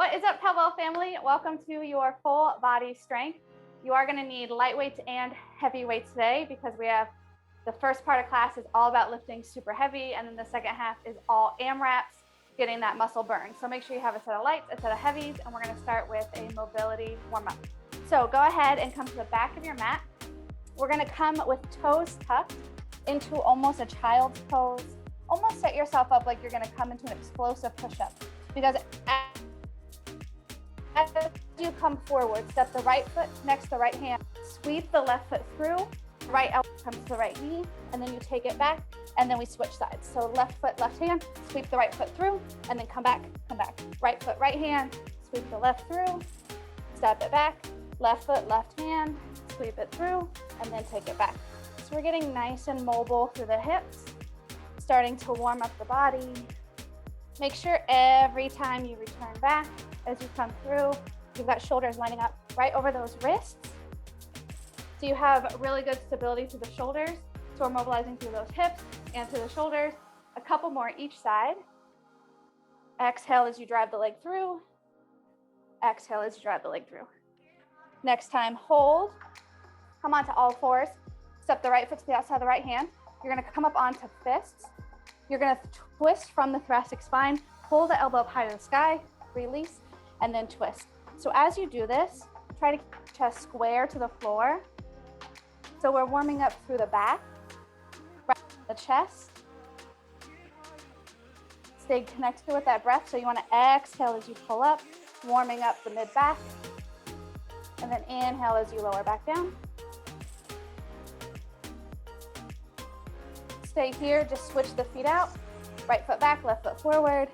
What is up, PELWELL family? Welcome to your full body strength. You are going to need light weights and heavy weights today because we have the first part of class is all about lifting super heavy, and then the second half is all AMRAPs, getting that muscle burn. So make sure you have a set of lights, a set of heavies, and we're going to start with a mobility warm-up. So go ahead and come to the back of your mat. We're going to come with toes tucked into almost a child's pose. Almost set yourself up like you're going to come into an explosive push-up, because as you come forward, step the right foot next to the right hand, sweep the left foot through, right elbow comes to the right knee, and then you take it back, and then we switch sides. So left foot, left hand, sweep the right foot through, and then come back. Right foot, right hand, sweep the left through, step it back, left foot, left hand, sweep it through, and then take it back. So we're getting nice and mobile through the hips, starting to warm up the body. Make sure every time you return back, as you come through, you've got shoulders lining up right over those wrists. So you have really good stability through the shoulders. So we're mobilizing through those hips and through the shoulders. A couple more each side. Exhale as you drive the leg through. Exhale as you drive the leg through. Next time, hold. Come onto all fours. Step the right foot to the outside of the right hand. You're gonna come up onto fists. You're gonna twist from the thoracic spine, pull the elbow up high to the sky, release, and then twist. So as you do this, try to keep the chest square to the floor. So we're warming up through the back, right the chest. Stay connected with that breath. So you want to exhale as you pull up, warming up the mid-back, and then inhale as you lower back down. Stay here, just switch the feet out, right foot back, left foot forward,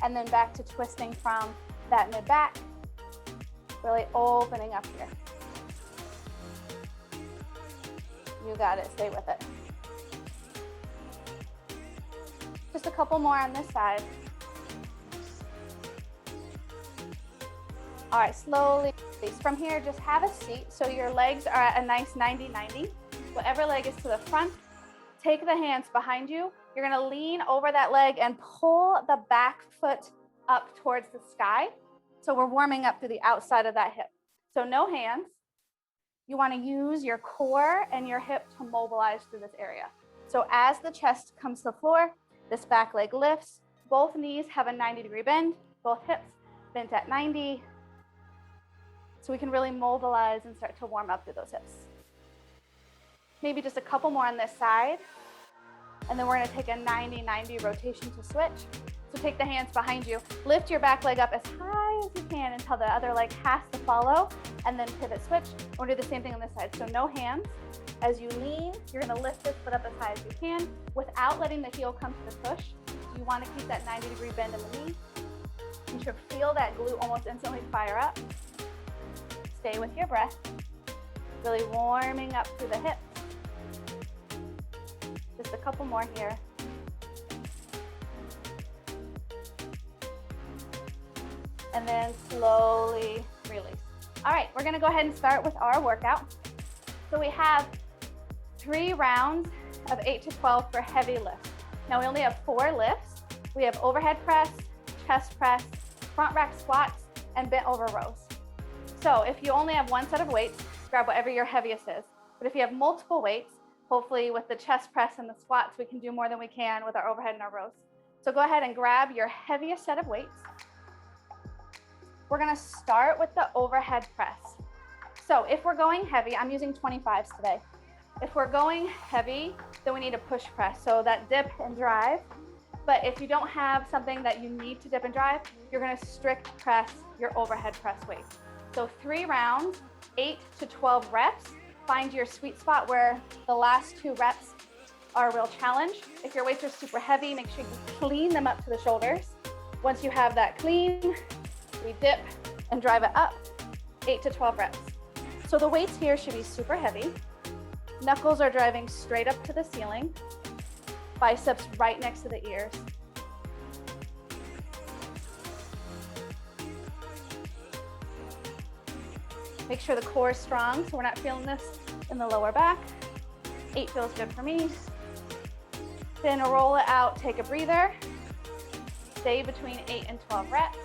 and then back to twisting from that mid-back, really opening up here. You got it, stay with it. Just a couple more on this side. All right, slowly release. From here, just have a seat so your legs are at a nice 90-90. Whatever leg is to the front, take the hands behind you. You're gonna lean over that leg and pull the back foot up towards the sky. So we're warming up through the outside of that hip. So no hands. You wanna use your core and your hip to mobilize through this area. So as the chest comes to the floor, this back leg lifts. Both knees have a 90-degree bend, both hips bent at 90. So we can really mobilize and start to warm up through those hips. Maybe just a couple more on this side. And then we're gonna take a 90-90 rotation to switch. So take the hands behind you, lift your back leg up as high as you can until the other leg has to follow, and then pivot switch. We'll do the same thing on this side. So no hands. As you lean, you're gonna lift this foot up as high as you can without letting the heel come to the push. You wanna keep that 90-degree bend in the knee. You should feel that glute almost instantly fire up. Stay with your breath, really warming up through the hips. Just a couple more here. And then slowly release. All right, we're gonna go ahead and start with our workout. So we have 3 rounds of 8 to 12 for heavy lifts. Now we only have 4 lifts. We have overhead press, chest press, front rack squats, and bent over rows. So if you only have one set of weights, grab whatever your heaviest is. But if you have multiple weights, hopefully with the chest press and the squats, we can do more than we can with our overhead and our rows. So go ahead and grab your heaviest set of weights. We're gonna start with the overhead press. So if we're going heavy, I'm using 25s today. If we're going heavy, then we need a push press. So that dip and drive. But if you don't have something that you need to dip and drive, you're gonna strict press your overhead press weight. So 3 rounds, 8 to 12 reps. Find your sweet spot where the last 2 reps are a real challenge. If your weights are super heavy, make sure you clean them up to the shoulders. Once you have that clean, we dip and drive it up, 8 to 12 reps. So the weights here should be super heavy. Knuckles are driving straight up to the ceiling. Biceps right next to the ears. Make sure the core is strong so we're not feeling this in the lower back. 8 feels good for me. Then roll it out, take a breather. Stay between 8 and 12 reps.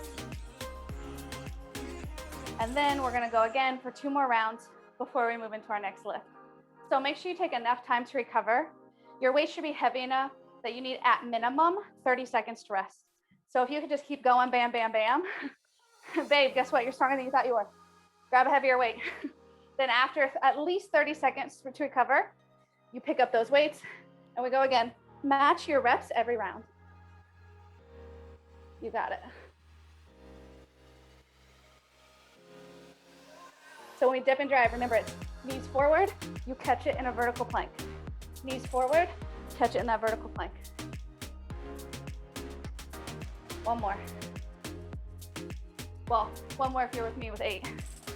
And then we're gonna go again for 2 more rounds before we move into our next lift. So make sure you take enough time to recover. Your weight should be heavy enough that you need at minimum 30 seconds to rest. So if you could just keep going, bam, bam, bam. Babe, guess what? You're stronger than you thought you were. Grab a heavier weight. Then after at least 30 seconds to recover, you pick up those weights and we go again. Match your reps every round. You got it. So when we dip and drive, remember it's knees forward, you catch it in a vertical plank. Knees forward, catch it in that vertical plank. One more. Well, one more if you're with me with 8.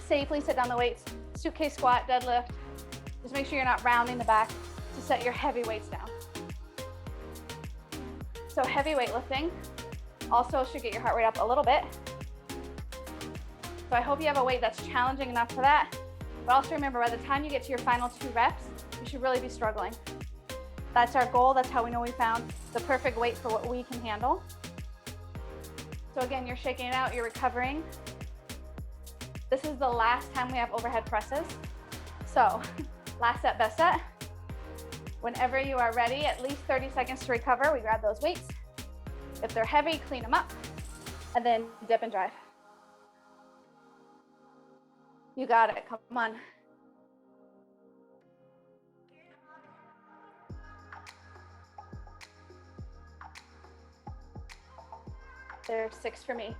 Safely sit down the weights, suitcase squat, deadlift. Just make sure you're not rounding the back to set your heavy weights down. So heavy weightlifting also should get your heart rate up a little bit. So I hope you have a weight that's challenging enough for that. But also remember, by the time you get to your final 2 reps, you should really be struggling. That's our goal. That's how we know we found the perfect weight for what we can handle. So again, you're shaking it out, you're recovering. This is the last time we have overhead presses. So last set, best set. Whenever you are ready, at least 30 seconds to recover, we grab those weights. If they're heavy, clean them up, and then dip and drive. You got it, come on. There's 6 for me.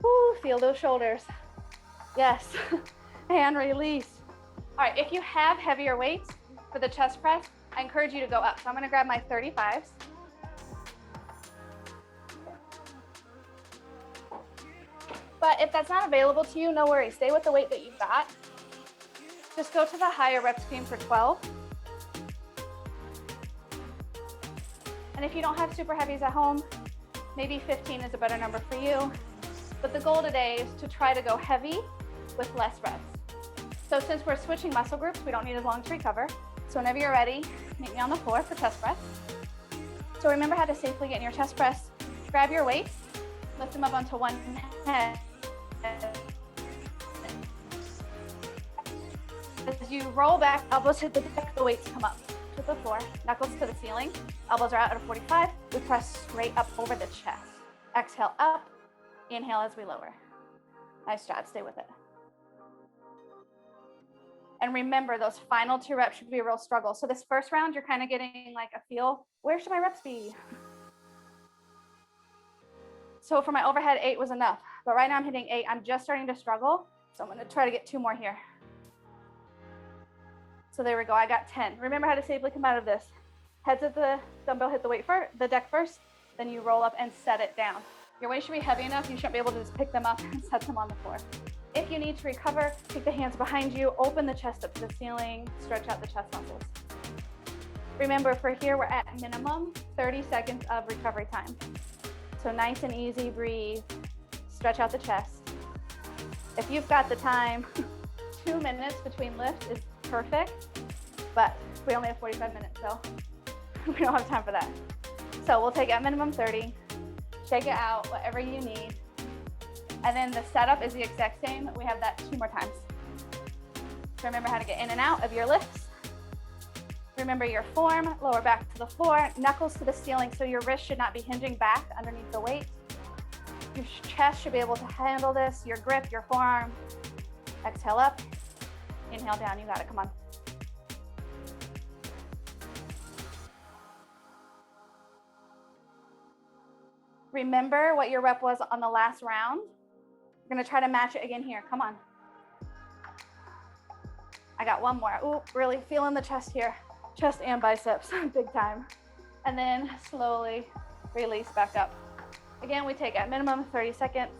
Woo, feel those shoulders. Yes, and release. All right, if you have heavier weights for the chest press, I encourage you to go up. So I'm gonna grab my 35s. But if that's not available to you, no worries. Stay with the weight that you've got. Just go to the higher rep scheme for 12. And if you don't have super heavies at home, maybe 15 is a better number for you. But the goal today is to try to go heavy with less reps. So since we're switching muscle groups, we don't need as long to recover. So whenever you're ready, meet me on the floor for chest press. So remember how to safely get in your chest press. Grab your weights, lift them up onto one head. As you roll back, elbows hit the deck, the weights come up to the floor, knuckles to the ceiling, elbows are out at a 45. We press straight up over the chest. Exhale up, inhale as we lower. Nice job, stay with it. And remember, those final 2 reps should be a real struggle. So this first round, you're kind of getting like a feel, where should my reps be? So for my overhead, 8 was enough. But right now I'm hitting 8. I'm just starting to struggle. So I'm going to try to get 2 more here. So there we go. I got 10. Remember how to safely come out of this. Heads at the dumbbell, hit the weight first, the deck first. Then you roll up and set it down. Your weight should be heavy enough. You shouldn't be able to just pick them up and set them on the floor. If you need to recover, take the hands behind you, open the chest up to the ceiling, stretch out the chest muscles. Remember, for here, we're at minimum 30 seconds of recovery time. So nice and easy, breathe, stretch out the chest. If you've got the time, 2 minutes between lifts is perfect, but we only have 45 minutes, so we don't have time for that. So we'll take at minimum 30, shake it out, whatever you need. And then the setup is the exact same. We have that 2 more times. So remember how to get in and out of your lifts. Remember your form, lower back to the floor, knuckles to the ceiling, so your wrist should not be hinging back underneath the weight. Your chest should be able to handle this, your grip, your forearm. Exhale up, inhale down, you got it, come on. Remember what your rep was on the last round. We're gonna try to match it again here, come on. I got 1 more. Ooh, really feeling the chest here. Chest and biceps, big time. And then slowly release back up. Again, we take at minimum 30 seconds.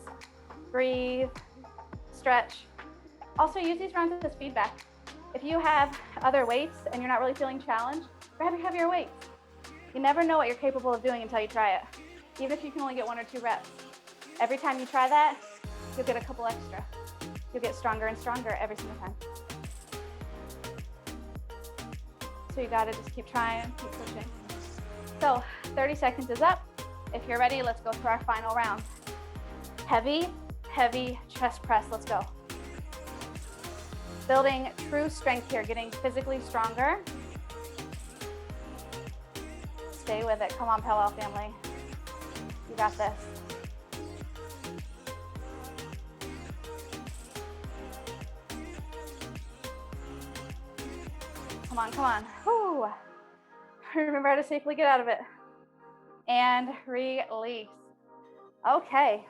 Breathe, stretch. Also use these rounds as feedback. If you have other weights and you're not really feeling challenged, grab your heavier weights. You never know what you're capable of doing until you try it. Even if you can only get 1 or 2 reps. Every time you try that, you'll get a couple extra. You'll get stronger and stronger every single time. So you gotta just keep trying, keep pushing. So 30 seconds is up. If you're ready, let's go for our final round. Heavy, heavy chest press, let's go. Building true strength here, getting physically stronger. Stay with it. Come on, PELWELL family. You got this. Come on, come on. Whew. Remember how to safely get out of it. And release. Okay.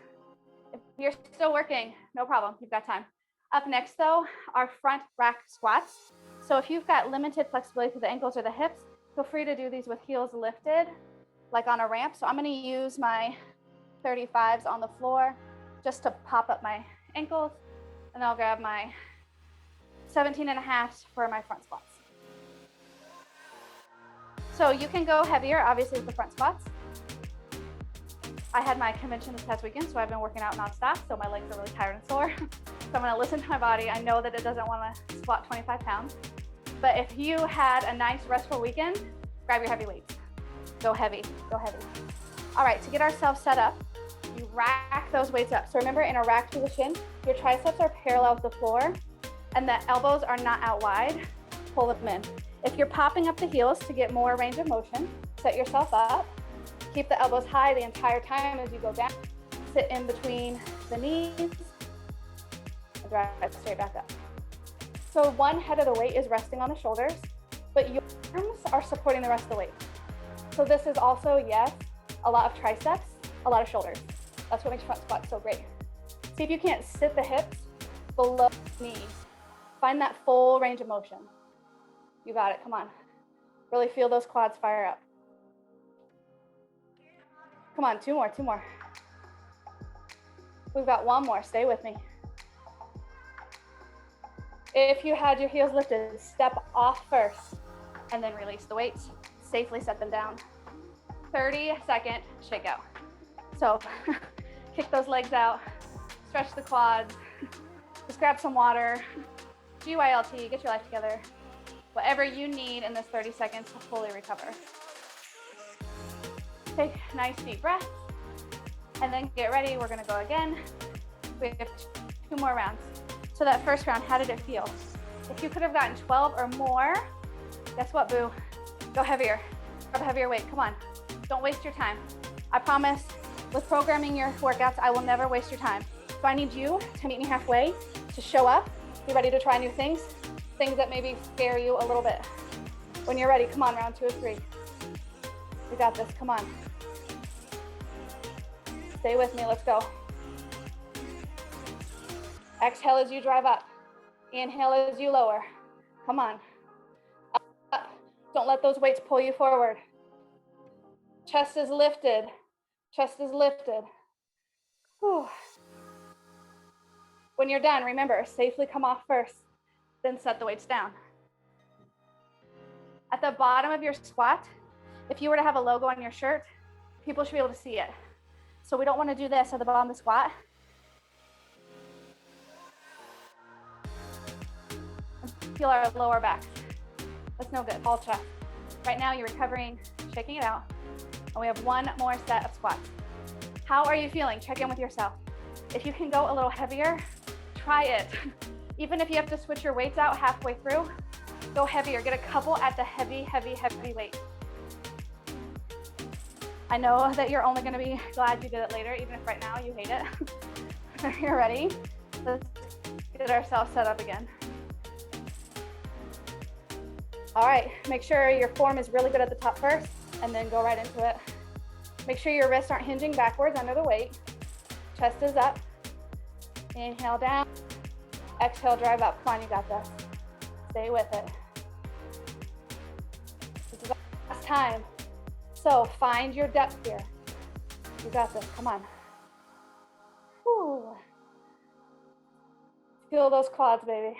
If you're still working, no problem. You've got time. Up next, though, are front rack squats. So if you've got limited flexibility through the ankles or the hips, feel free to do these with heels lifted, like on a ramp. So I'm going to use my 35s on the floor just to pop up my ankles, and then I'll grab my 17.5s for my front squats. So you can go heavier, obviously, with the front squats. I had my convention this past weekend, so I've been working out nonstop, so my legs are really tired and sore. So I'm gonna listen to my body. I know that it doesn't wanna squat 25 pounds, but if you had a nice restful weekend, grab your heavy weights. Go heavy, go heavy. All right, to get ourselves set up, you rack those weights up. So remember, in a rack position, your triceps are parallel with the floor and the elbows are not out wide. Pull them in. If you're popping up the heels to get more range of motion, set yourself up. Keep the elbows high the entire time as you go down. Sit in between the knees and drive straight back up. So one head of the weight is resting on the shoulders, but your arms are supporting the rest of the weight. So this is also, yes, a lot of triceps, a lot of shoulders. That's what makes front squats so great. See if you can't sit the hips below the knees. Find that full range of motion. You got it, come on. Really feel those quads fire up. Come on, two more. We've got one more, stay with me. If you had your heels lifted, step off first and then release the weights. Safely set them down. 30-second shakeout. So kick those legs out, stretch the quads, just grab some water, GYLT, get your life together. Whatever you need in this 30 seconds to fully recover. Take a nice deep breath and then get ready. We're gonna go again. We have 2 more rounds. So that first round, how did it feel? If you could have gotten 12 or more, guess what, boo? Go heavier, grab a heavier weight, come on. Don't waste your time. I promise with programming your workouts, I will never waste your time. So I need you to meet me halfway, to show up, be ready to try new things that maybe scare you a little bit. When you're ready, come on, round 2 of 3. We got this, come on. Stay with me, let's go. Exhale as you drive up. Inhale as you lower. Come on. Up. Don't let those weights pull you forward. Chest is lifted. Chest is lifted. Whew. When you're done, remember, safely come off first, then set the weights down. At the bottom of your squat, if you were to have a logo on your shirt, people should be able to see it. So we don't want to do this at the bottom of the squat. Feel our lower back. That's no good, all chest. Right now you're recovering, shaking it out. And we have 1 more set of squats. How are you feeling? Check in with yourself. If you can go a little heavier, try it. Even if you have to switch your weights out halfway through, go heavier. Get a couple at the heavy, heavy, heavy weight. I know that you're only gonna be glad you did it later, even if right now you hate it. You're ready? Let's get ourselves set up again. All right, make sure your form is really good at the top first, and then go right into it. Make sure your wrists aren't hinging backwards under the weight. Chest is up. Inhale down. Exhale, drive up. Come on, you got this. Stay with it. This is the last time. So find your depth here. You got this, come on. Whew. Feel those quads, baby.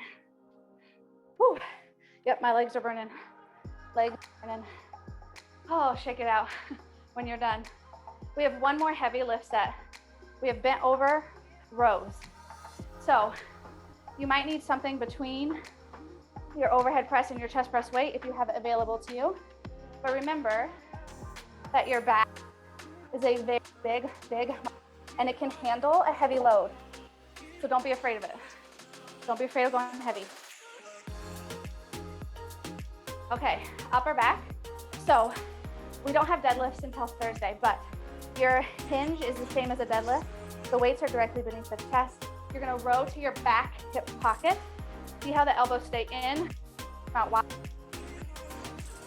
Whew. Yep, my legs are burning. Legs burning. Oh, shake it out when you're done. We have 1 more heavy lift set. We have bent over rows. So you might need something between your overhead press and your chest press weight if you have it available to you. But remember that your back is a big, big, big, and it can handle a heavy load. So don't be afraid of it. Don't be afraid of going heavy. Okay, upper back. So we don't have deadlifts until Thursday, but your hinge is the same as a deadlift. The weights are directly beneath the chest. You're gonna row to your back hip pocket. See how the elbows stay in, not wide.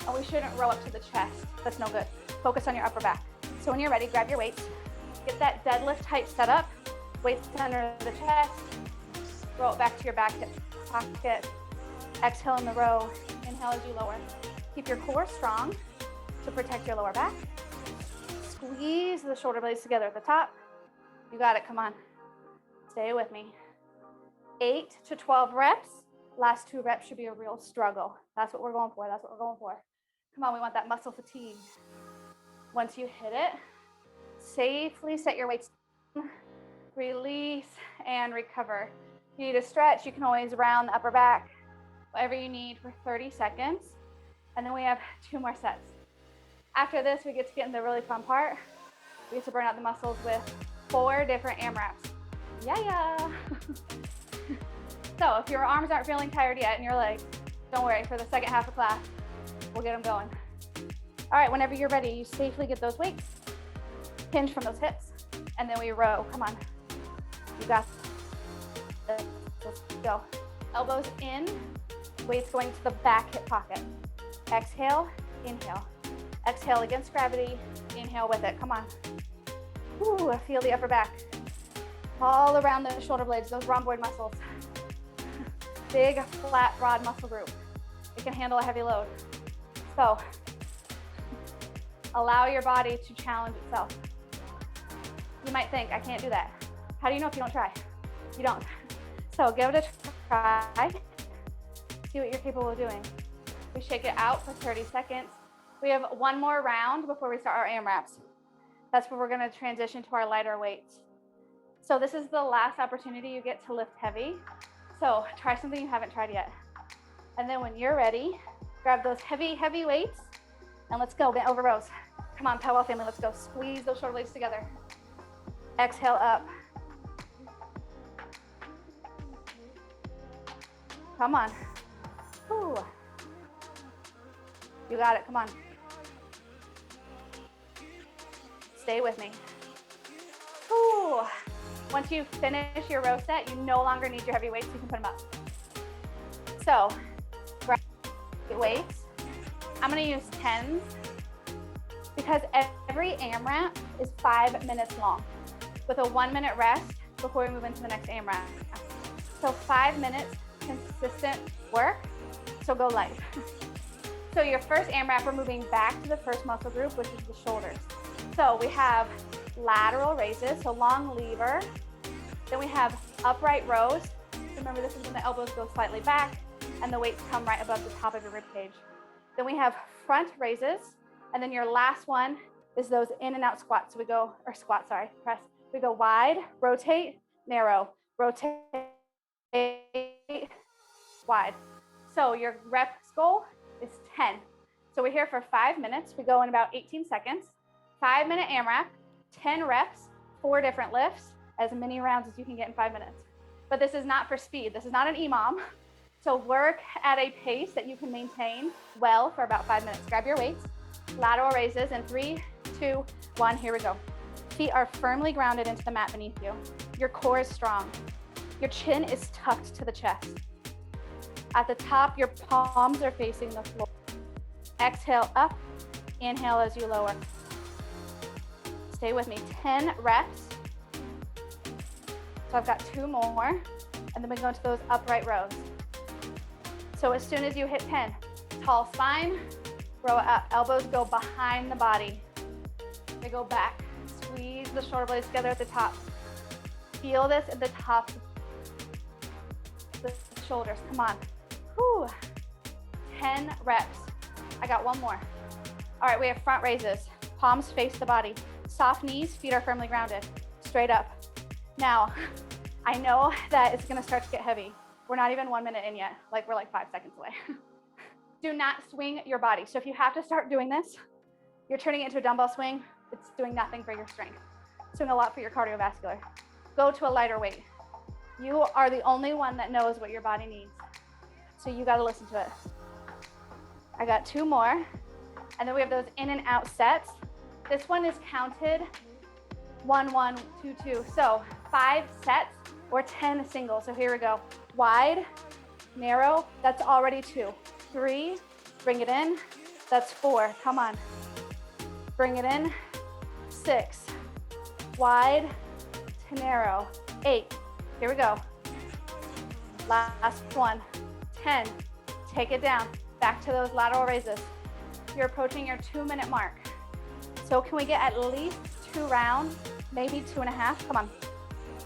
And we shouldn't row up to the chest. That's no good. Focus on your upper back. So when you're ready, grab your weights. Get that deadlift type setup. Weights under the chest. Roll it back to your back hip pocket. Exhale in the row. Inhale as you lower. Keep your core strong to protect your lower back. Squeeze the shoulder blades together at the top. You got it, come on. Stay with me. 8 to 12 reps. Last 2 reps should be a real struggle. That's what we're going for, that's what we're going for. Come on, we want that muscle fatigue. Once you hit it, safely set your weights down, release and recover. If you need to stretch, you can always round the upper back, whatever you need for 30 seconds. And then we have 2 more sets. After this, we get to get in the really fun part. We get to burn out the muscles with 4 different AMRAPs. Yeah. So if your arms aren't feeling tired yet and your legs, don't worry, for the second half of class, we'll get them going. All right, whenever you're ready, you safely get those weights, hinge from those hips, and then we row. Come on, you got this. Let's go. Elbows in, weights going to the back hip pocket. Exhale, inhale. Exhale against gravity, inhale with it, come on. Ooh, feel the upper back. All around the shoulder blades, those rhomboid muscles. Big, flat, broad muscle group. It can handle a heavy load. So, allow your body to challenge itself. You might think, I can't do that. How do you know if you don't try? You don't. So give it a try. See what you're capable of doing. We shake it out for 30 seconds. We have 1 more round before we start our AMRAPs. That's where we're gonna transition to our lighter weights. So this is the last opportunity you get to lift heavy. So try something you haven't tried yet. And then when you're ready, grab those heavy, heavy weights and let's go, bent over rows. Come on, PELWELL family, let's go. Squeeze those shoulder blades together. Exhale up. Come on. Ooh. You got it, come on. Stay with me. Ooh. Once you finish your row set, you no longer need your heavy weights, you can put them up. So, grab weights. I'm gonna use 10s because every AMRAP is 5 minutes long with a 1-minute rest before we move into the next AMRAP. So 5 minutes, consistent work, so go light. So your first AMRAP, we're moving back to the first muscle group, which is the shoulders. So we have lateral raises, so long lever. Then we have upright rows. Remember, this is when the elbows go slightly back and the weights come right above the top of your rib cage. Then we have front raises. And then your last one is those in and out squats. So we go, or squat, sorry, press. We go wide, rotate, narrow, rotate, wide. So your reps goal is 10. So we're here for 5 minutes. We go in about 18 seconds. 5-minute AMRAP, 10 reps, 4 different lifts, as many rounds as you can get in 5 minutes. But this is not for speed. This is not an EMOM. So work at a pace that you can maintain well for about 5 minutes. Grab your weights, lateral raises in 3, 2, 1, here we go. Feet are firmly grounded into the mat beneath you. Your core is strong. Your chin is tucked to the chest. At the top, your palms are facing the floor. Exhale up, inhale as you lower. Stay with me, 10 reps. So I've got 2 more, and then we go into those upright rows. So as soon as you hit 10, tall spine, row it up. Elbows go behind the body. They go back. Squeeze the shoulder blades together at the top. Feel this at the top of the shoulders. Come on. Whew. 10 reps. I got 1 more. All right, we have front raises. Palms face the body. Soft knees, feet are firmly grounded. Straight up. Now, I know that it's gonna start to get heavy. We're not even 1 minute in yet. We're like 5 seconds away. Do not swing your body. So if you have to start doing this, you're turning it into a dumbbell swing. It's doing nothing for your strength. It's doing a lot for your cardiovascular. Go to a lighter weight. You are the only one that knows what your body needs. So you gotta listen to it. I got 2 more. And then we have those in and out sets. This one is counted 1, 1, 2, 2. So 5 sets or 10 singles. So here we go. Wide, narrow, that's already 2. 3, bring it in, that's 4. Come on. Bring it in, 6. Wide to narrow, 8. Here we go. Last one, 10. Take it down, back to those lateral raises. You're approaching your 2-minute mark. So can we get at least 2 rounds, maybe 2.5? Come on.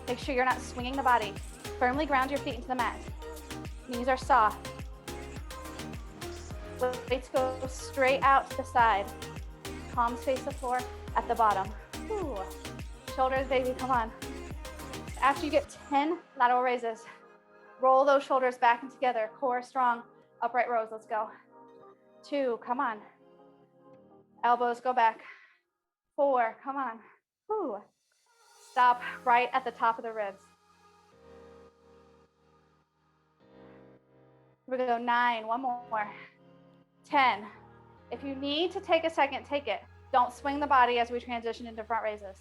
Make sure you're not swinging the body. Firmly ground your feet into the mat. Knees are soft. Weights go straight out to the side. Palms face the floor at the bottom. Ooh. Shoulders, baby, come on. After you get 10 lateral raises, roll those shoulders back and together. Core strong, upright rows, let's go. 2, come on. Elbows go back. 4, come on. Ooh. Stop right at the top of the ribs. Here we go, 9, one more. 10. If you need to take a second, take it. Don't swing the body as we transition into front raises.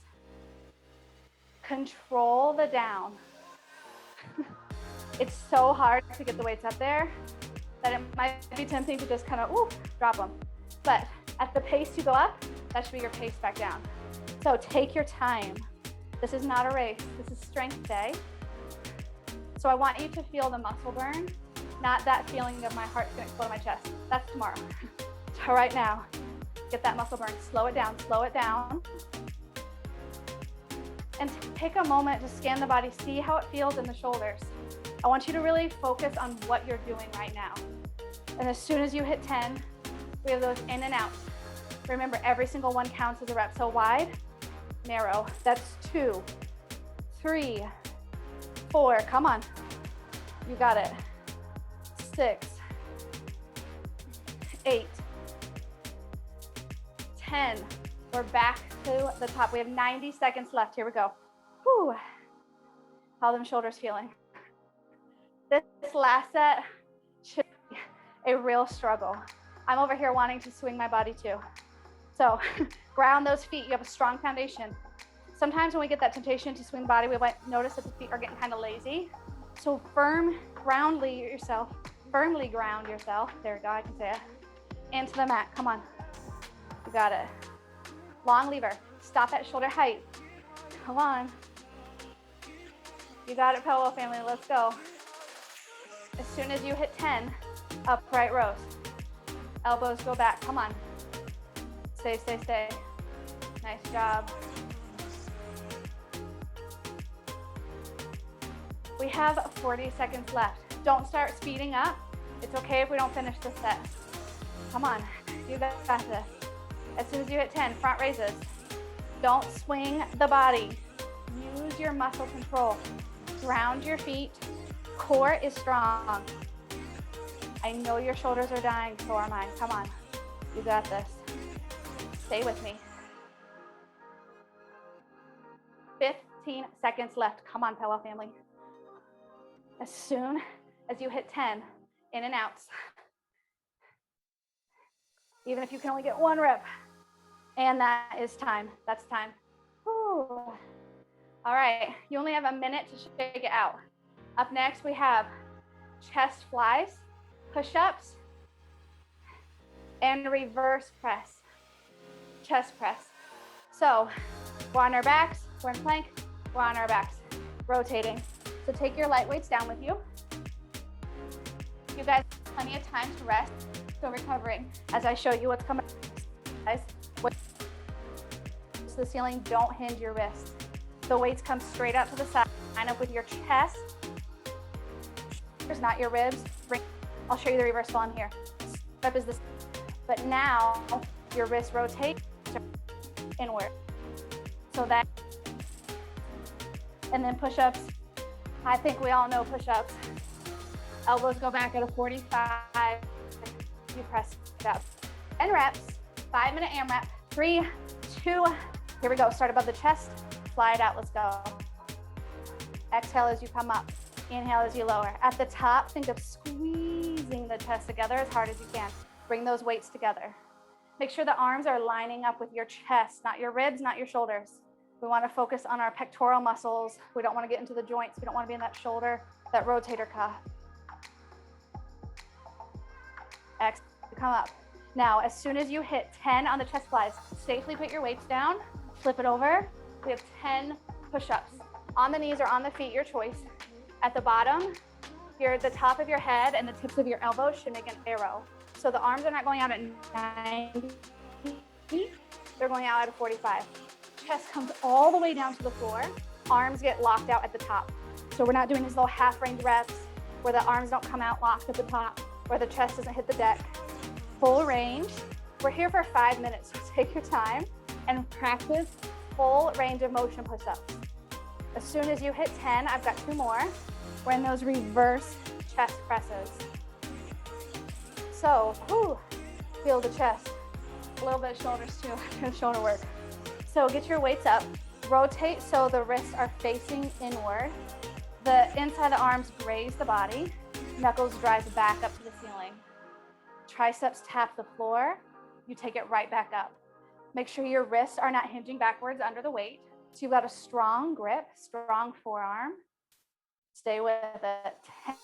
Control the down. It's so hard to get the weights up there that it might be tempting to just kind of, drop them. But at the pace you go up, that should be your pace back down. So take your time. This is not a race. This is strength day. So I want you to feel the muscle burn, not that feeling of my heart's going to explode in my chest. That's tomorrow. So right now, get that muscle burn. Slow it down, slow it down. And take a moment to scan the body, see how it feels in the shoulders. I want you to really focus on what you're doing right now. And as soon as you hit 10, we have those in and outs. Remember, every single one counts as a rep. So wide, narrow, that's 2, 3, 4, come on. You got it. 6, 8, 10. We're back to the top. We have 90 seconds left. Here we go. Whew. How are them shoulders feeling? This last set should be a real struggle. I'm over here wanting to swing my body too. So ground those feet. You have a strong foundation. Sometimes when we get that temptation to swing the body, we might notice that the feet are getting kind of lazy. So firmly ground yourself. There we go, I can say it. Into the mat, come on. You got it. Long lever, stop at shoulder height. Come on. You got it, PELWELL family, let's go. As soon as you hit 10, upright rows. Elbows go back, come on. Stay, stay, stay. Nice job. We have 40 seconds left. Don't start speeding up. It's okay if we don't finish the set. Come on, you got this. As soon as you hit 10, front raises. Don't swing the body. Use your muscle control. Ground your feet. Core is strong. I know your shoulders are dying, so are mine. Come on, you got this. Stay with me. 15 seconds left. Come on, PELWELL family. As soon as you hit 10, in and outs. Even if you can only get 1 rep. And that is time. That's time. Whew. All right, you only have a minute to shake it out. Up next, we have chest flies, push-ups, and reverse press, chest press. So we're on our backs, we're in plank, we're on our backs, rotating. So take your light weights down with you. You guys have plenty of time to rest, so recovering as I show you what's coming. Guys, to the ceiling, don't hinge your wrists. The weights come straight out to the side. Line up with your chest. There's not your ribs. I'll show you the reverse one here. Rep is this, but now your wrists rotate inward. So that, and then push-ups. I think we all know push-ups. Elbows go back at a 45. You press it up. 10 reps, 5-minute AMRAP. 3, 2, here we go. Start above the chest, slide out, let's go. Exhale as you come up. Inhale as you lower. At the top, think of squeezing the chest together as hard as you can. Bring those weights together. Make sure the arms are lining up with your chest, not your ribs, not your shoulders. We want to focus on our pectoral muscles. We don't want to get into the joints. We don't want to be in that shoulder, that rotator cuff. Exhale, come up. Now, as soon as you hit 10 on the chest flies, safely put your weights down, flip it over. We have 10 push-ups. On the knees or on the feet, your choice. At the bottom, the top of your head and the tips of your elbows should make an arrow. So the arms are not going out at 90, they're going out at 45. Chest comes all the way down to the floor. Arms get locked out at the top. So we're not doing these little half range reps where the arms don't come out locked at the top, where the chest doesn't hit the deck. Full range. We're here for 5 minutes, so take your time and practice full range of motion push-ups. As soon as you hit 10, I've got 2 more. We're in those reverse chest presses. So, feel the chest. A little bit of shoulders too, shoulder work. So get your weights up. Rotate so the wrists are facing inward. The inside of the arms graze the body. Knuckles drive back up to the ceiling. Triceps tap the floor. You take it right back up. Make sure your wrists are not hinging backwards under the weight. So you've got a strong grip, strong forearm. Stay with it.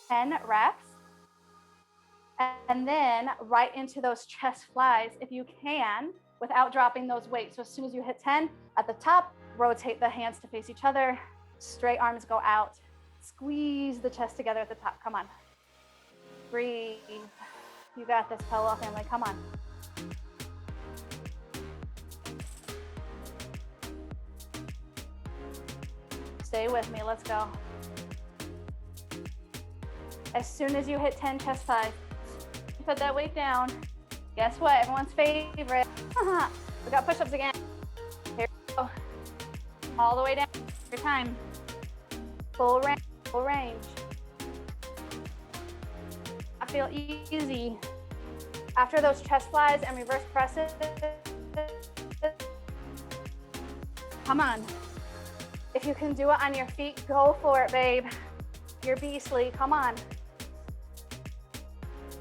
10 reps. And then right into those chest flies if you can without dropping those weights. So as soon as you hit 10, at the top, rotate the hands to face each other. Straight arms go out. Squeeze the chest together at the top. Come on. Breathe. You got this, PELWELL family. Come on. Stay with me. Let's go. As soon as you hit 10 chest flies, put that weight down. Guess what? Everyone's favorite. We got push-ups again. Here we go. All the way down. Your time. Full range. Full range. I feel easy. After those chest flies and reverse presses, come on. If you can do it on your feet, go for it, babe. You're beastly. Come on.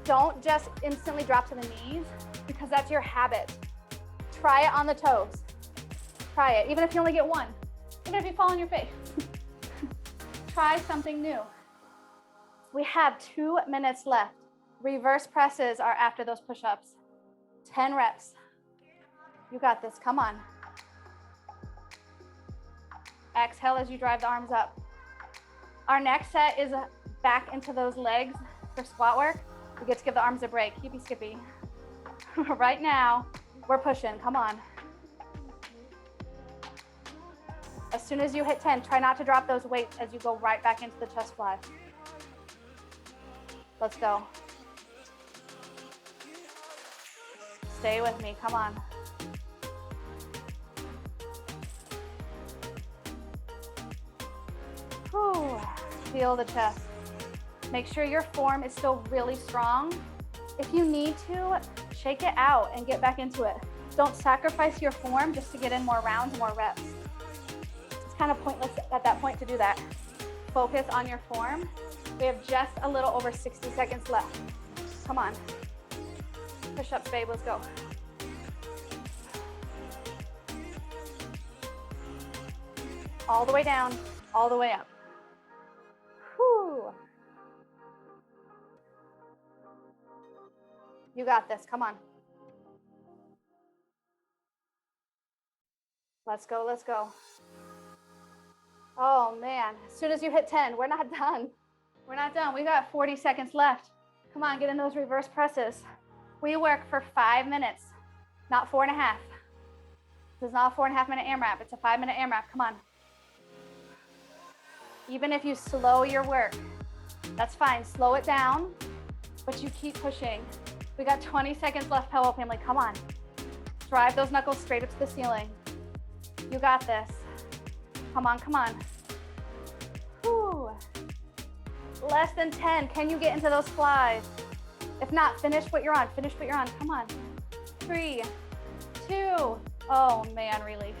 Don't just instantly drop to the knees because that's your habit. Try it on the toes. Try it, even if you only get one. Even if you fall on your face. Try something new. We have 2 minutes left. Reverse presses are after those push-ups. 10 reps. You got this, come on. Exhale as you drive the arms up. Our next set is back into those legs for squat work. We get to give the arms a break. Hippy skippy. Right now, we're pushing. Come on. As soon as you hit 10, try not to drop those weights as you go right back into the chest fly. Let's go. Stay with me. Come on. Whew. Feel the chest. Make sure your form is still really strong. If you need to, shake it out and get back into it. Don't sacrifice your form just to get in more rounds, more reps. It's kind of pointless at that point to do that. Focus on your form. We have just a little over 60 seconds left. Come on. Push-ups, babe, let's go. All the way down, all the way up. Whew. You got this, come on. Let's go, let's go. Oh man, as soon as you hit 10, we're not done. We're not done, we got 40 seconds left. Come on, get in those reverse presses. We work for 5 minutes, not 4.5. This is not a 4.5-minute AMRAP, it's a 5-minute AMRAP, come on. Even if you slow your work, that's fine, slow it down, but you keep pushing. We got 20 seconds left, PELWELL family, come on. Drive those knuckles straight up to the ceiling. You got this. Come on, come on. Whew. Less than 10, can you get into those flies? If not, finish what you're on, finish what you're on, come on. 3, 2, oh man, release.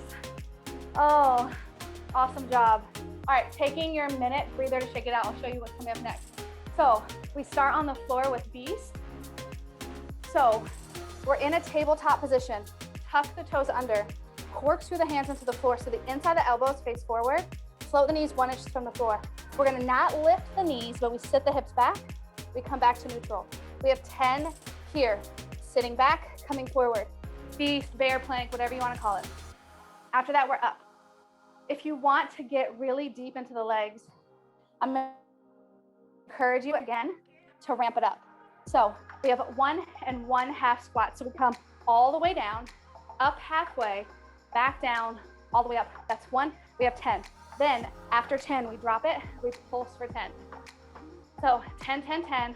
Oh, awesome job. All right, taking your minute breather to shake it out. I'll show you what's coming up next. So we start on the floor with beast. So we're in a tabletop position. Tuck the toes under. Corkscrew the hands into the floor so the inside of the elbows face forward. Float the knees 1 inch from the floor. We're gonna not lift the knees, but we sit the hips back. We come back to neutral. We have 10 here. Sitting back, coming forward. Beast, bear plank, whatever you wanna call it. After that, we're up. If you want to get really deep into the legs, I'm gonna encourage you again to ramp it up. So we have 1 1/2 squats. So we come all the way down, up halfway, back down, all the way up. That's 1, we have 10. Then after 10, we drop it, we pulse for 10. So 10, 10, 10,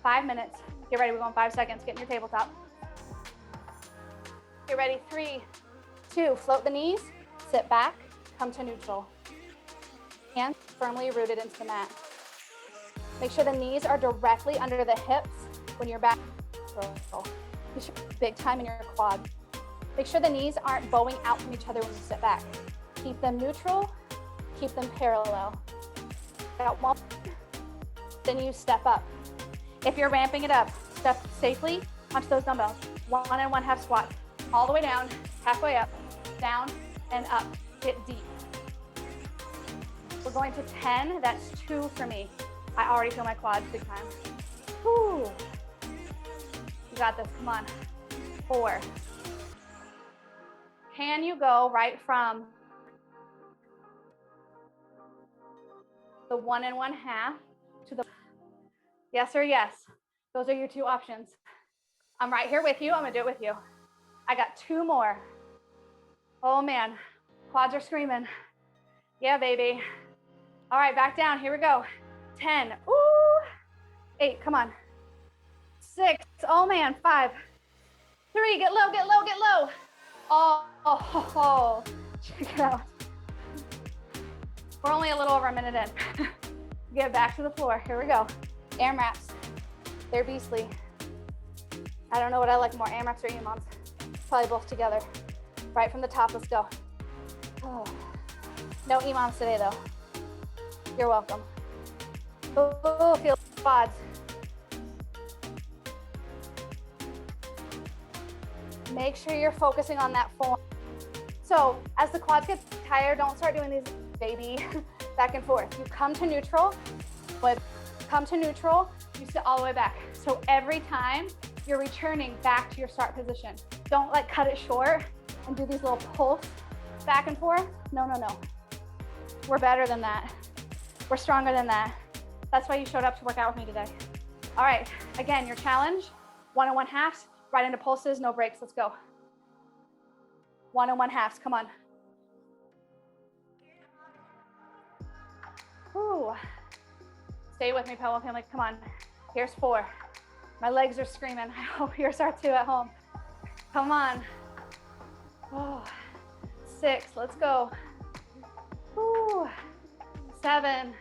5 minutes. Get ready, we're going 5 seconds. Get in your tabletop. Get ready, 3, 2, float the knees, sit back, come to neutral. Hands firmly rooted into the mat. Make sure the knees are directly under the hips when you're back. Big time in your quad. Make sure the knees aren't bowing out from each other when you sit back. Keep them neutral, keep them parallel. Got 1, then you step up. If you're ramping it up, step safely onto those dumbbells. 1 1/2 squat, all the way down, halfway up, down and up, get deep. We're going to 10, that's 2 for me. I already feel my quads big time. Whew. You got this, come on. 4. Can you go right from the 1 1/2 to the yes or yes? Those are your 2 options. I'm right here with you. I'm gonna do it with you. I got 2 more. Oh man, quads are screaming. Yeah, baby. All right, back down, here we go. 10, ooh. 8, come on. 6, oh man, 5. 3, get low, get low, get low. Oh, check it out. We're only a little over a minute in. Get back to the floor, here we go. AMRAPs, they're beastly. I don't know what I like more, AMRAPs or EMOMs. Probably both together. Right from the top, let's go. Oh. No EMOMs today though. You're welcome. Oh, feel quads. Make sure you're focusing on that form. So as the quads get tired, don't start doing these baby back and forth. You come to neutral, but come to neutral, you sit all the way back. So every time you're returning back to your start position. Don't like cut it short and do these little pulse back and forth. No, no, no. We're better than that. We're stronger than that. That's why you showed up to work out with me today. All right, again, your challenge, 1 1/2, right into pulses, no breaks, let's go. 1 1/2, come on. Ooh. Stay with me, PELWELL family, come on. Here's 4. My legs are screaming. I hope yours are too at home. Come on. Oh. 6, let's go. Ooh. 7.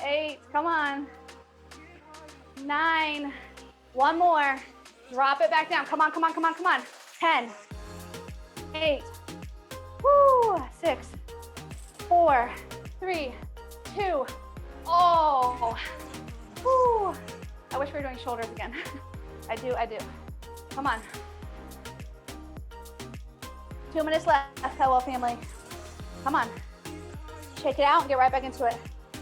8, come on. 9, 1 more. Drop it back down. Come on, come on, come on, come on. 10, 8, woo, 6, 4, 3, 2. Oh, woo. I wish we were doing shoulders again. I do. Come on. 2 minutes left, PELWELL family. Come on. Shake it out and get right back into it.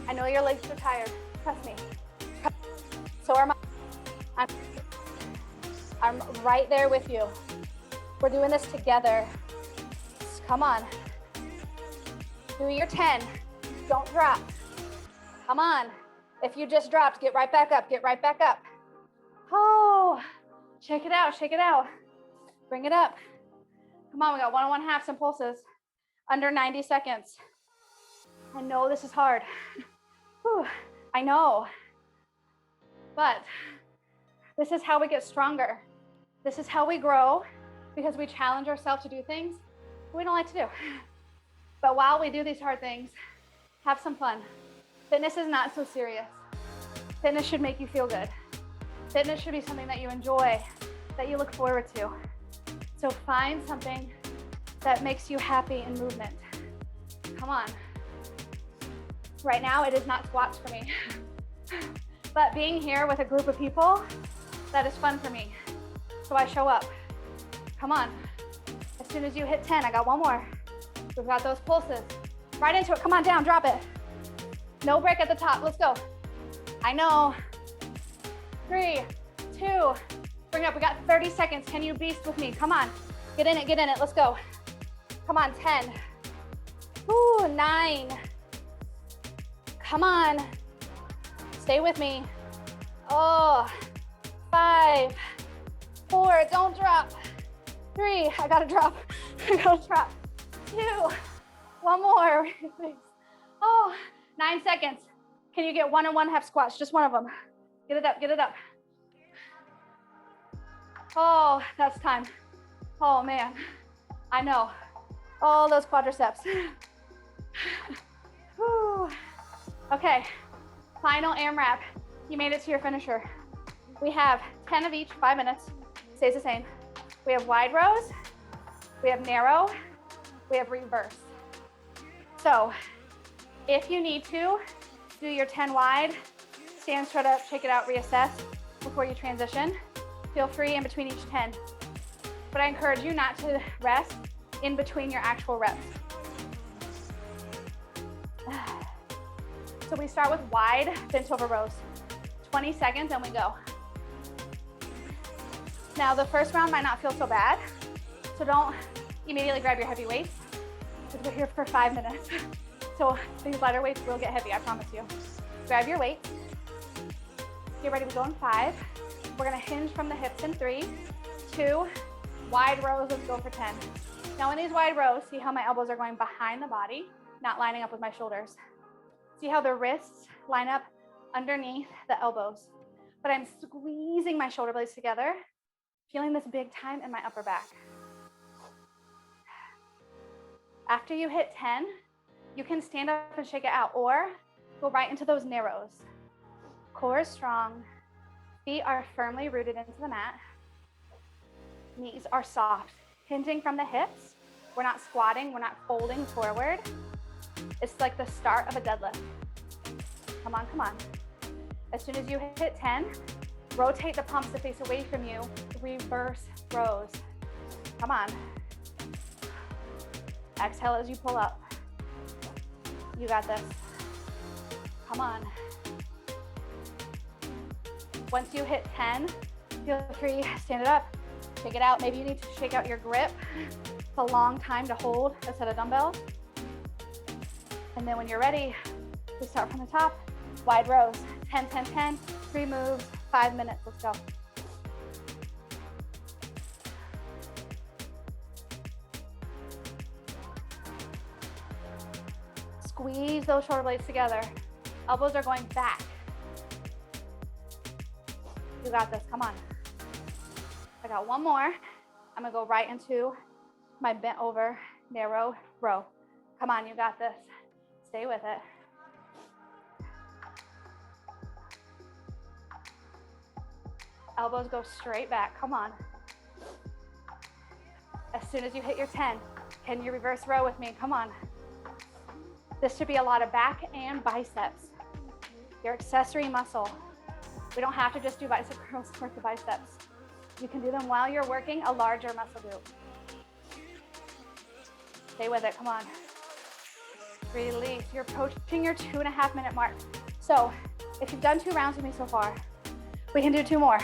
I know your legs are tired. Trust me. So are mine. I'm right there with you. We're doing this together. Come on. Do your 10. Don't drop. Come on. If you just dropped, get right back up. Get right back up. Oh, shake it out. Shake it out. Bring it up. Come on, we got 1 1/2, some pulses. Under 90 seconds. I know this is hard. Whew, I know. But this is how we get stronger. This is how we grow, because we challenge ourselves to do things we don't like to do. But while we do these hard things, have some fun. Fitness is not so serious. Fitness should make you feel good. Fitness should be something that you enjoy, that you look forward to. So find something that makes you happy in movement. Come on. Right now, it is not squats for me. But being here with a group of people, that is fun for me. So I show up. Come on. As soon as you hit 10, I got one more. We've got those pulses. Right into it. Come on, down, drop it. No break at the top. Let's go. I know. 3, 2, bring it up. We got 30 seconds. Can you beast with me? Come on. Get in it, get in it. Let's go. Come on, 10. Ooh, 9. Come on. Stay with me. Oh, 5, 4, don't drop. 3, I gotta drop. I gotta drop. 2, one more. Oh, 9 seconds. Can you get 1 and 1 half squats? Just one of them. Get it up, get it up. Oh, that's time. Oh man, I know. All those quadriceps. Whew. Okay, final AMRAP. You made it to your finisher. We have 10 of each, 5 minutes. Stays the same. We have wide rows, we have narrow, we have reverse. So if you need to, do your 10 wide, stand straight up, shake it out, reassess before you transition. Feel free in between each 10. But I encourage you not to rest in between your actual reps. So we start with wide bent over rows. 20 seconds and we go. Now the first round might not feel so bad, so don't immediately grab your heavy weights because we're here for 5 minutes. So these lighter weights will get heavy, I promise you. Grab your weights. Get ready to go in 5. We're gonna hinge from the hips in 3, 2, wide rows, let's go for 10. Now in these wide rows, see how my elbows are going behind the body, not lining up with my shoulders. See how the wrists line up underneath the elbows, but I'm squeezing my shoulder blades together, feeling this big time in my upper back. After you hit 10, you can stand up and shake it out or go right into those narrows. Core is strong, feet are firmly rooted into the mat, knees are soft, hinging from the hips. We're not squatting, we're not folding forward. It's like the start of a deadlift. Come on, come on. As soon as you hit 10, rotate the palms to face away from you, reverse rows. Come on. Exhale as you pull up. You got this. Come on. Once you hit 10, feel free, stand it up, shake it out. Maybe you need to shake out your grip. It's a long time to hold a set of dumbbells. And then when you're ready, we start from the top, wide rows, 10, 10, 10, 3 moves, 5 minutes, let's go. Squeeze those shoulder blades together. Elbows are going back. You got this, come on. I got one more. I'm gonna go right into my bent over narrow row. Come on, you got this. Stay with it. Elbows go straight back, come on. As soon as you hit your 10, can you reverse row with me? Come on. This should be a lot of back and biceps. Your accessory muscle. We don't have to just do bicep curls for the biceps. You can do them while you're working a larger muscle group. Stay with it, come on. Release, you're approaching your 2.5 minute mark. So if you've done 2 rounds with me so far, we can do 2 more.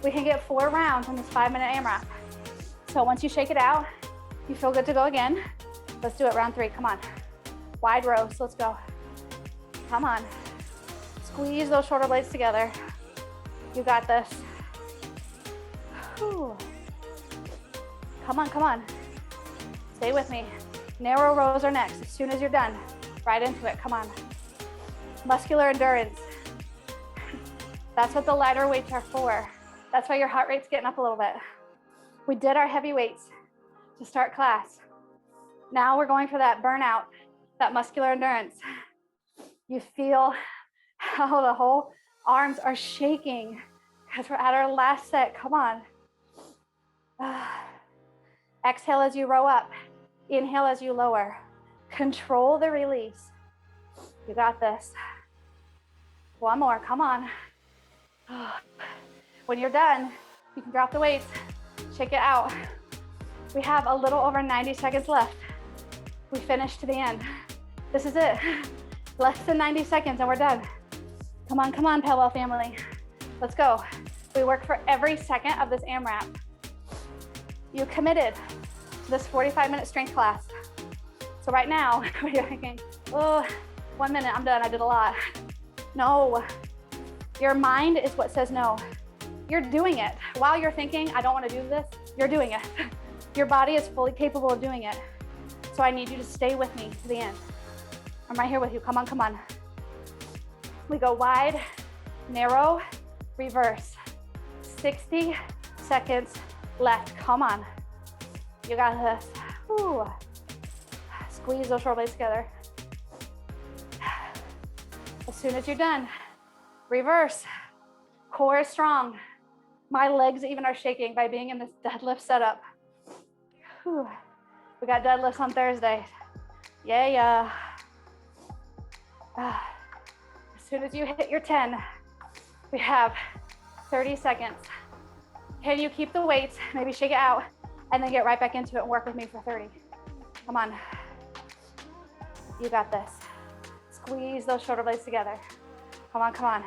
We can get 4 rounds on this 5-minute AMRAP. So once you shake it out, you feel good to go again. Let's do it, round 3, come on. Wide rows, let's go. Come on. Squeeze those shoulder blades together. You got this. Whew. Come on, come on. Stay with me. Narrow rows are next. As soon as you're done, right into it, come on. Muscular endurance. That's what the lighter weights are for. That's why your heart rate's getting up a little bit. We did our heavy weights to start class. Now we're going for that burnout, that muscular endurance. You feel how the whole arms are shaking because we're at our last set. Come on. Exhale as you row up. Inhale as you lower. Control the release. You got this. One more, come on. When you're done, you can drop the weights, shake it out. We have a little over 90 seconds left. We finished to the end. This is it. Less than 90 seconds and we're done. Come on, PELWELL family. Let's go. We work for every second of this AMRAP. You committed to this 45-minute strength class. So right now, you're thinking, oh, 1 minute, I'm done, I did a lot. No, your mind is what says no. You're doing it. While you're thinking, I don't want to do this, you're doing it. Your body is fully capable of doing it. So I need you to stay with me to the end. I'm right here with you, come on. We go wide, narrow, reverse. 60 seconds left, come on. You got this. Ooh. Squeeze those shoulder blades together. As soon as you're done, reverse. Core is strong. My legs even are shaking by being in this deadlift setup. Whew. We got deadlifts on Thursday. Yeah. As soon as you hit your 10, we have 30 seconds. Can you keep the weights, maybe shake it out, and then get right back into it and work with me for 30? Come on. You got this. Squeeze those shoulder blades together. Come on.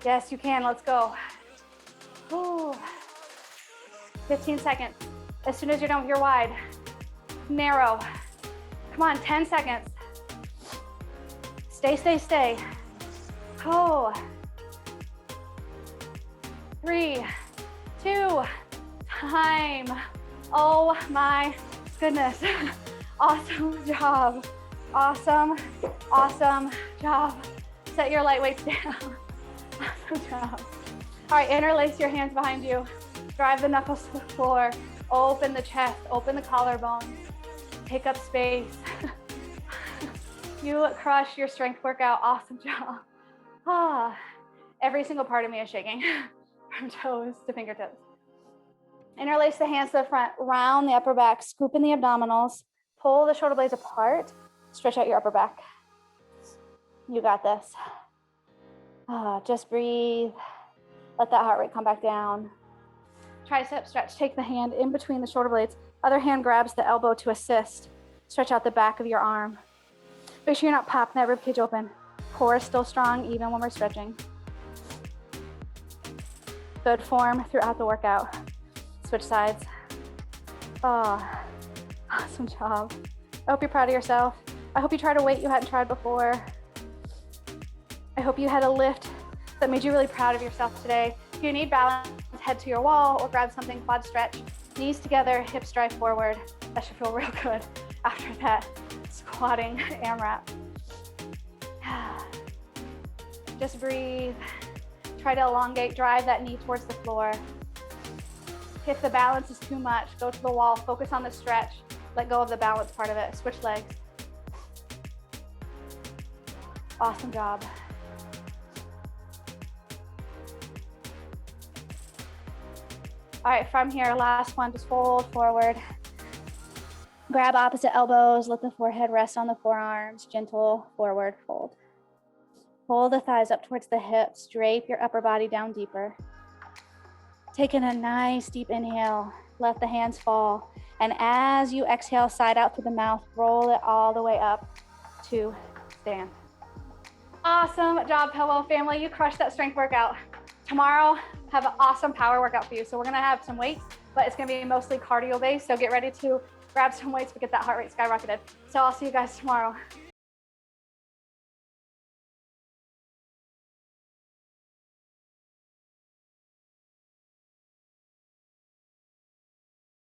Yes, you can, let's go. Ooh. 15 seconds. As soon as you're done with your wide, narrow. Come on, 10 seconds. Stay. Oh. 3, 2, time. Oh my goodness. Awesome job. Awesome job. Set your light weights down. Awesome job. All right, interlace your hands behind you. Drive the knuckles to the floor. Open the chest, open the collarbones. Pick up space. You crush your strength workout. Awesome job. Every single part of me is shaking from toes to fingertips. Interlace the hands to the front, round the upper back, scoop in the abdominals, pull the shoulder blades apart, stretch out your upper back. You got this. Just breathe. Let that heart rate come back down. Tricep stretch, take the hand in between the shoulder blades. Other hand grabs the elbow to assist. Stretch out the back of your arm. Make sure you're not popping that ribcage open. Core is still strong even when we're stretching. Good form throughout the workout. Switch sides. Awesome job. I hope you're proud of yourself. I hope you tried a weight you hadn't tried before. I hope you had a lift that made you really proud of yourself today. If you need balance, head to your wall or grab something, quad stretch. Knees together, hips drive forward. That should feel real good after that squatting AMRAP. Just breathe. Try to elongate, drive that knee towards the floor. If the balance is too much, go to the wall, focus on the stretch, let go of the balance part of it, switch legs. Awesome job. All right, from here, last one, just fold forward. Grab opposite elbows, let the forehead rest on the forearms, gentle forward fold. Pull the thighs up towards the hips, drape your upper body down deeper. Taking a nice deep inhale, let the hands fall. And as you exhale, side out through the mouth, roll it all the way up to stand. Awesome job, PELWELL family. You crushed that strength workout. Tomorrow, have an awesome power workout for you. So we're gonna have some weights, but it's gonna be mostly cardio based. So get ready to grab some weights to get that heart rate skyrocketed. So I'll see you guys tomorrow.